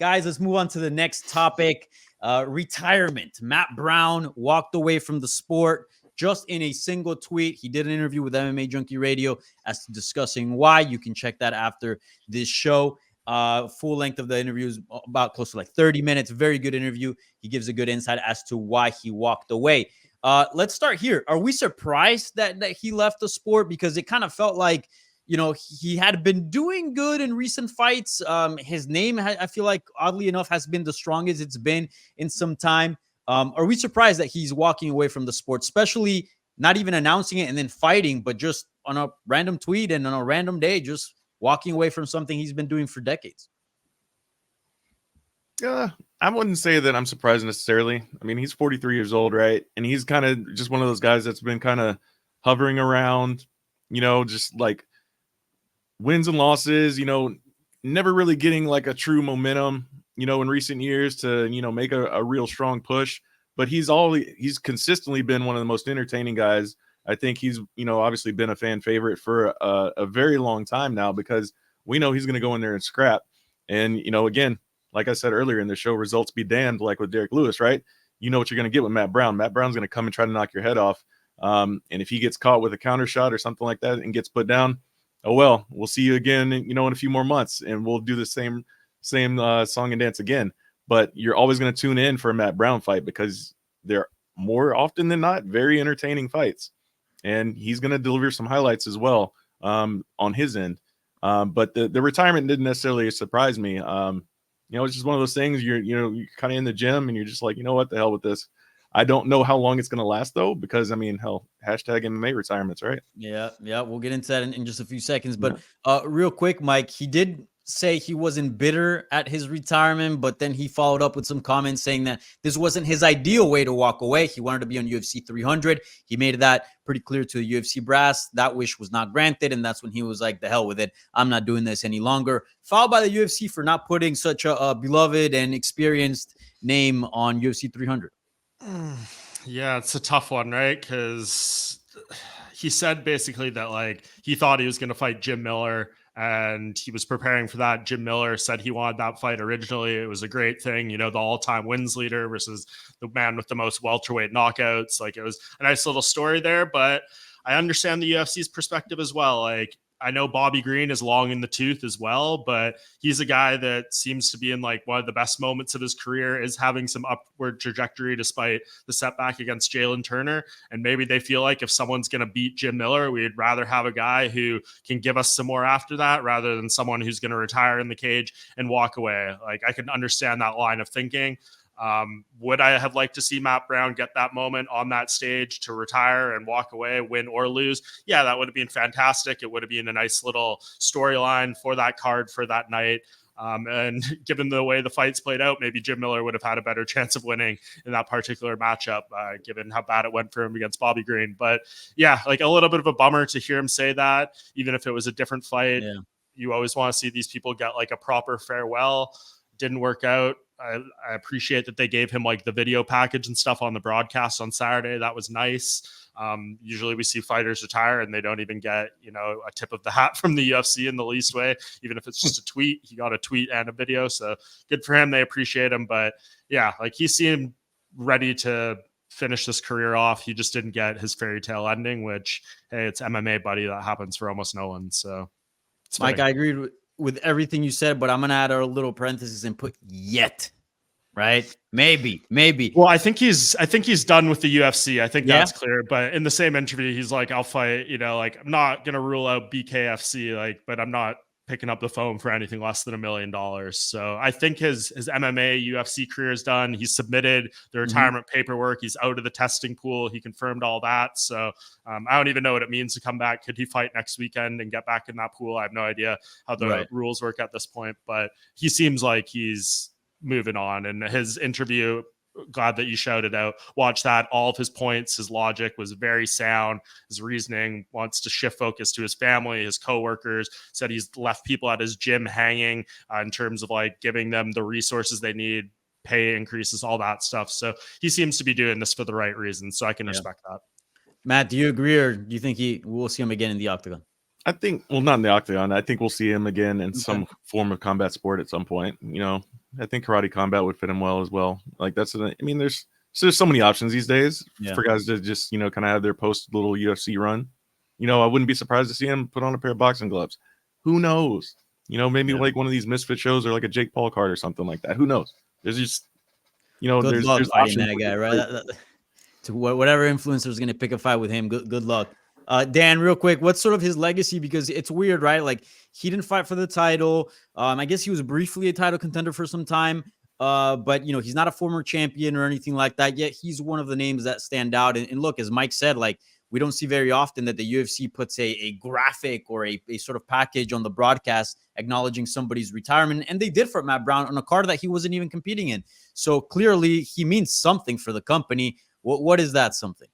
Guys, let's move on to the next topic. Retirement. Matt Brown walked away from the sport just in a single tweet. He did an interview with MMA Junkie Radio as to discussing why. You can check that after this show. Full length of the interview is about close to like 30 minutes. Very good interview. He gives a good insight as to why he walked away. Let's start here. Are we surprised that he left the sport? Because it kind of felt like, you know, he had been doing good in recent fights. His name, I feel like, oddly enough, has been the strongest it's been in some time. Are we surprised that he's walking away from the sport, especially not even announcing it and then fighting, but just on a random tweet and on a random day, just walking away from something he's been doing for decades? Yeah, I wouldn't say that I'm surprised necessarily. I mean, he's 43 years old, right? And he's kind of just one of those guys that's been kind of hovering around, you know, just like wins and losses, you know, never really getting like a true momentum, you know, in recent years to, you know, make a real strong push. But he's consistently been one of the most entertaining guys. I think he's, you know, obviously been a fan favorite for a very long time now, because we know he's going to go in there and scrap. And, you know, again, like I said earlier in the show, results be damned, like with Derek Lewis, right? You know what you're going to get with Matt Brown. Matt Brown's going to come and try to knock your head off. And if he gets caught with a counter shot or something like that and gets put down, oh, well, we'll see you again, you know, in a few more months, and we'll do the same song and dance again. But you're always going to tune in for a Matt Brown fight, because they're more often than not very entertaining fights. And he's going to deliver some highlights as well on his end. But the retirement didn't necessarily surprise me. You know, it's just one of those things you're kind of in the gym and you're just like, you know what, the hell with this. I don't know how long it's going to last, though, because, I mean, hell, hashtag MMA retirements, right? Yeah. We'll get into that in just a few seconds. But real quick, Mike, he did say he wasn't bitter at his retirement, but then he followed up with some comments saying that this wasn't his ideal way to walk away. He wanted to be on UFC 300. He made that pretty clear to the UFC brass. That wish was not granted, and that's when he was like, the hell with it. I'm not doing this any longer. Fouled by the UFC for not putting such a beloved and experienced name on UFC 300. Yeah, it's a tough one, right? Because he said basically that like he thought he was going to fight Jim Miller and he was preparing for that. Jim Miller said he wanted that fight originally. It was a great thing, you know, the all-time wins leader versus the man with the most welterweight knockouts. Like, it was a nice little story there, but I understand the UFC's perspective as well. Like, I know Bobby Green is long in the tooth as well, but he's a guy that seems to be in like one of the best moments of his career, is having some upward trajectory despite the setback against Jalen Turner. And maybe they feel like if someone's going to beat Jim Miller, we'd rather have a guy who can give us some more after that rather than someone who's going to retire in the cage and walk away. Like, I can understand that line of thinking. Would I have liked to see Matt Brown get that moment on that stage to retire and walk away, win or lose? Yeah, that would have been fantastic. It would have been a nice little storyline for that card for that night. And given the way the fights played out, maybe Jim Miller would have had a better chance of winning in that particular matchup, given how bad it went for him against Bobby Green. But yeah, like a little bit of a bummer to hear him say that, even if it was a different fight. Yeah. You always want to see these people get like a proper farewell. Didn't work out. I appreciate that they gave him like the video package and stuff on the broadcast on Saturday. That was nice. Usually we see fighters retire and they don't even get, you know, a tip of the hat from the UFC in the least way, even if it's just a tweet. He got a tweet and a video, so good for him. They appreciate him. But yeah, like he seemed ready to finish this career off. He just didn't get his fairy tale ending, which, hey, it's MMA, buddy. That happens for almost no one. So Mike, I agreed with everything you said, but I'm gonna add a little parenthesis and put yet, right? Maybe. Well, I think he's done with the UFC. I think that's clear. But in the same interview, he's like, I'll fight, you know, like I'm not gonna rule out BKFC, like, but I'm not picking up the phone for anything less than $1 million. So I think his MMA UFC career is done. He's submitted the retirement paperwork. He's out of the testing pool. He confirmed all that. So I don't even know what it means to come back. Could he fight next weekend and get back in that pool? I have no idea how the rules work at this point, but he seems like he's moving on. And his interview, glad that you shouted out, watch that. All of his points, his logic was very sound. His reasoning, wants to shift focus to his family, his coworkers, said he's left people at his gym hanging in terms of like giving them the resources they need, pay increases, all that stuff. So he seems to be doing this for the right reasons. So I can respect that. Matt, do you agree, or do you think we'll see him again in the octagon? I think, well, not in the octagon. I think we'll see him again in some form of combat sport at some point. You know, I think Karate Combat would fit him well as well. Like I mean, there's so many options these days for guys to just, kind of have their post little UFC run. I wouldn't be surprised to see him put on a pair of boxing gloves. Who knows? Maybe like one of these misfit shows or like a Jake Paul card or something like that. Who knows? There's just, good luck there's fighting that guy, right? To whatever influencer is going to pick a fight with him, good luck. Dan, real quick, what's sort of his legacy? Because it's weird, right? Like, he didn't fight for the title. I guess he was briefly a title contender for some time. But he's not a former champion or anything like that. Yet he's one of the names that stand out. And look, as Mike said, like, we don't see very often that the UFC puts a graphic or a sort of package on the broadcast acknowledging somebody's retirement. And they did for Matt Brown on a card that he wasn't even competing in. So clearly he means something for the company. What is that something?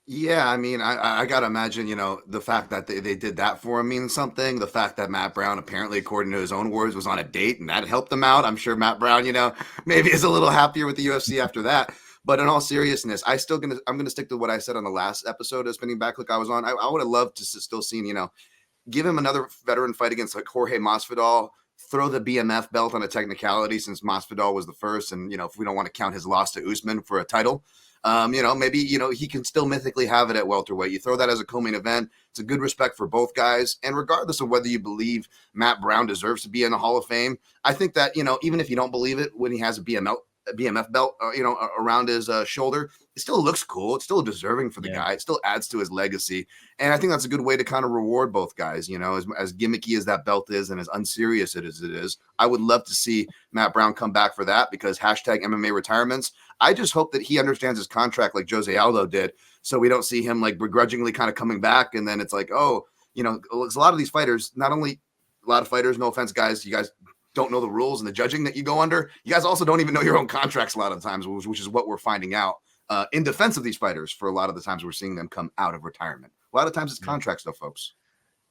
Yeah, I mean, I got to imagine, the fact that they did that for him means something. The fact that Matt Brown, apparently, according to his own words, was on a date and that helped him out. I'm sure Matt Brown, maybe is a little happier with the UFC after that. But in all seriousness, I'm going to stick to what I said on the last episode of Spinning Back Clique I was on. I would have loved to still seen, give him another veteran fight against like Jorge Masvidal, throw the BMF belt on a technicality since Masvidal was the first. And, if we don't want to count his loss to Usman for a title, maybe, he can still mythically have it at welterweight. You throw that as a co-main event. It's a good respect for both guys. And regardless of whether you believe Matt Brown deserves to be in the Hall of Fame, I think that, even if you don't believe it, when he has a BMF belt, around his shoulder, it still looks cool. It's still deserving for the guy. It still adds to his legacy. And I think that's a good way to kind of reward both guys, as gimmicky as that belt is and as unserious it is. I would love to see Matt Brown come back for that because hashtag MMA retirements. I just hope that he understands his contract like Jose Aldo did. So we don't see him like begrudgingly kind of coming back. And then it's like, it's a lot of these fighters, not only a lot of fighters, no offense, guys, you guys don't know the rules and the judging that you go under. You guys also don't even know your own contracts a lot of the times, which is what we're finding out in defense of these fighters. For a lot of the times we're seeing them come out of retirement. A lot of times it's contracts though, folks.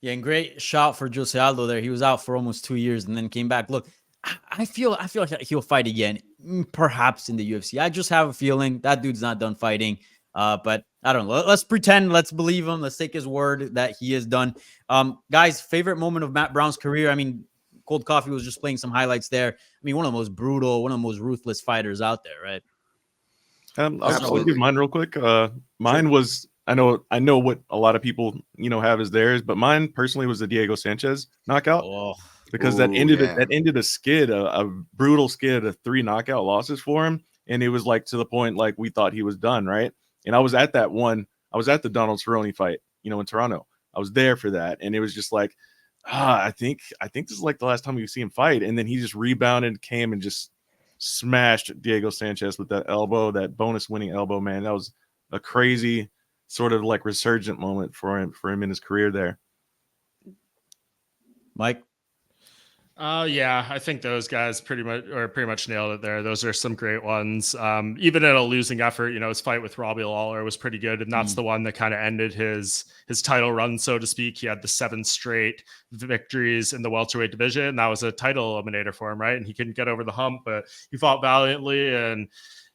Yeah, and great shot for Jose Aldo there. He was out for almost 2 years and then came back. Look, I feel like he'll fight again, perhaps in the UFC. I just have a feeling that dude's not done fighting. But I don't know. Let's pretend. Let's believe him. Let's take his word that he is done. Guys, favorite moment of Matt Brown's career? I mean, Cold Coffee was just playing some highlights there. I mean, one of the most brutal, one of the most ruthless fighters out there, right? I'll give mine real quick. Mine was, I know what a lot of people, have as theirs, but mine personally was the Diego Sanchez knockout because that ended a skid, a brutal skid of 3 knockout losses for him. And it was like to the point, like we thought he was done. Right. And I was at that one, I was at the Donald Cerrone fight, in Toronto. I was there for that. And it was just like, I think this is like the last time we see him fight. And then he just rebounded, came and just smashed Diego Sanchez with that elbow, that bonus winning elbow, man. That was a crazy sort of like resurgent moment for him in his career there. Mike? Yeah, I think those guys pretty much nailed it there. Those are some great ones. Even in a losing effort, his fight with Robbie Lawler was pretty good. And that's the one that kind of ended his title run, so to speak. He had the 7 straight victories in the welterweight division. That was a title eliminator for him, right? And he couldn't get over the hump, but he fought valiantly. And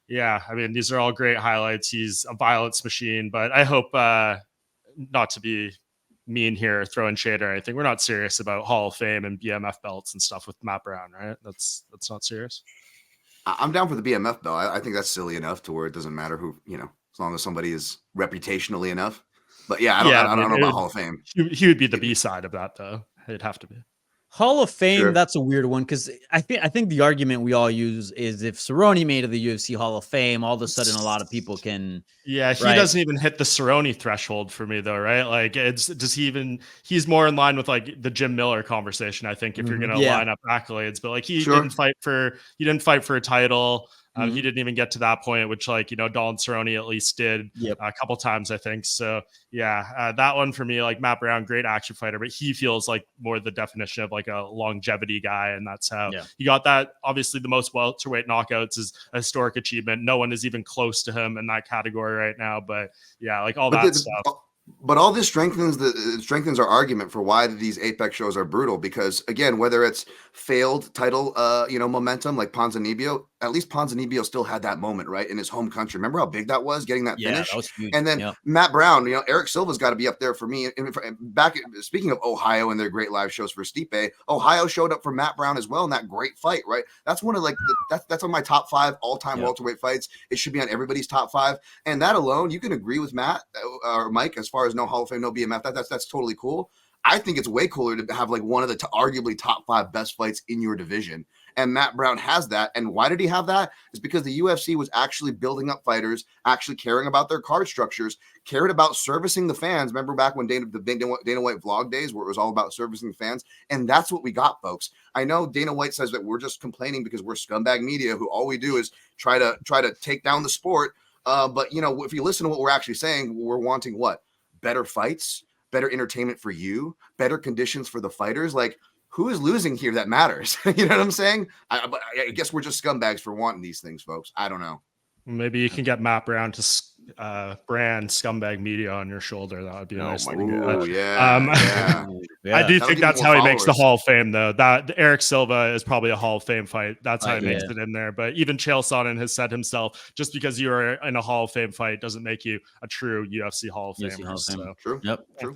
yeah, I mean, these are all great highlights. He's a violence machine, but I hope not to be mean here, throwing shade or anything. We're not serious about Hall of Fame and BMF belts and stuff with Matt Brown, right? That's not serious. I'm down for the BMF belt. I think that's silly enough to where it doesn't matter who, as long as somebody is reputationally enough. But yeah, I don't know about Hall of Fame. He would be the B side of that, though. It'd have to be. Hall of Fame, That's a weird one because I think the argument we all use is if Cerrone made it the UFC Hall of Fame, all of a sudden a lot of people can. Yeah, he doesn't even hit the Cerrone threshold for me though, right? Like, he's more in line with like the Jim Miller conversation, I think, if you're gonna line up accolades, but like he didn't fight for a title. He didn't even get to that point, which Donald Cerrone at least did a couple times, I think. So yeah, that one for me, like Matt Brown, great action fighter, but he feels like more the definition of like a longevity guy. And that's how he got that. Obviously the most welterweight knockouts is a historic achievement. No one is even close to him in that category right now, but yeah, like that stuff. But all this strengthens our argument for why these Apex shows are brutal. Because again, whether it's failed title, momentum like Ponzinibbio, at least Ponzinibbio still had that moment, right, in his home country. Remember how big that was, getting that Yeah, finish? that was huge. And then Yep. Matt Brown, Eric Silva's got to be up there for me. And back, speaking of Ohio and their great live shows for Stipe, Ohio showed up for Matt Brown as well in that great fight, right? That's one of that's on my top 5 all-time welterweight fights. It should be on everybody's top 5. And that alone, you can agree with Matt or Mike as far as no Hall of Fame, no BMF. That's totally cool. I think it's way cooler to have like one of the arguably top 5 best fights in your division. And Matt Brown has that. And why did he have that? It's because the UFC was actually building up fighters, actually caring about their card structures, cared about servicing the fans. Remember back when Dana White vlog days where it was all about servicing the fans? And that's what we got, folks. I know Dana White says that we're just complaining because we're scumbag media who all we do is try to take down the sport. But, if you listen to what we're actually saying, we're wanting what? Better fights, better entertainment for you, better conditions for the fighters. Like, who is losing here that matters? You know what I'm saying? I guess we're just scumbags for wanting these things, folks. I don't know. Maybe you can get Matt Brown to brand Scumbag Media on your shoulder. That would be a nice thing to get. Yeah. I do That'll think give that's you more how he makes the followers. Hall of Fame, though. That Eric Silva is probably a Hall of Fame fight. That's how he makes it in there. But even Chael Sonnen has said himself, just because you are in a Hall of Fame fight doesn't make you a true UFC Hall of Famer. True. Yep. True.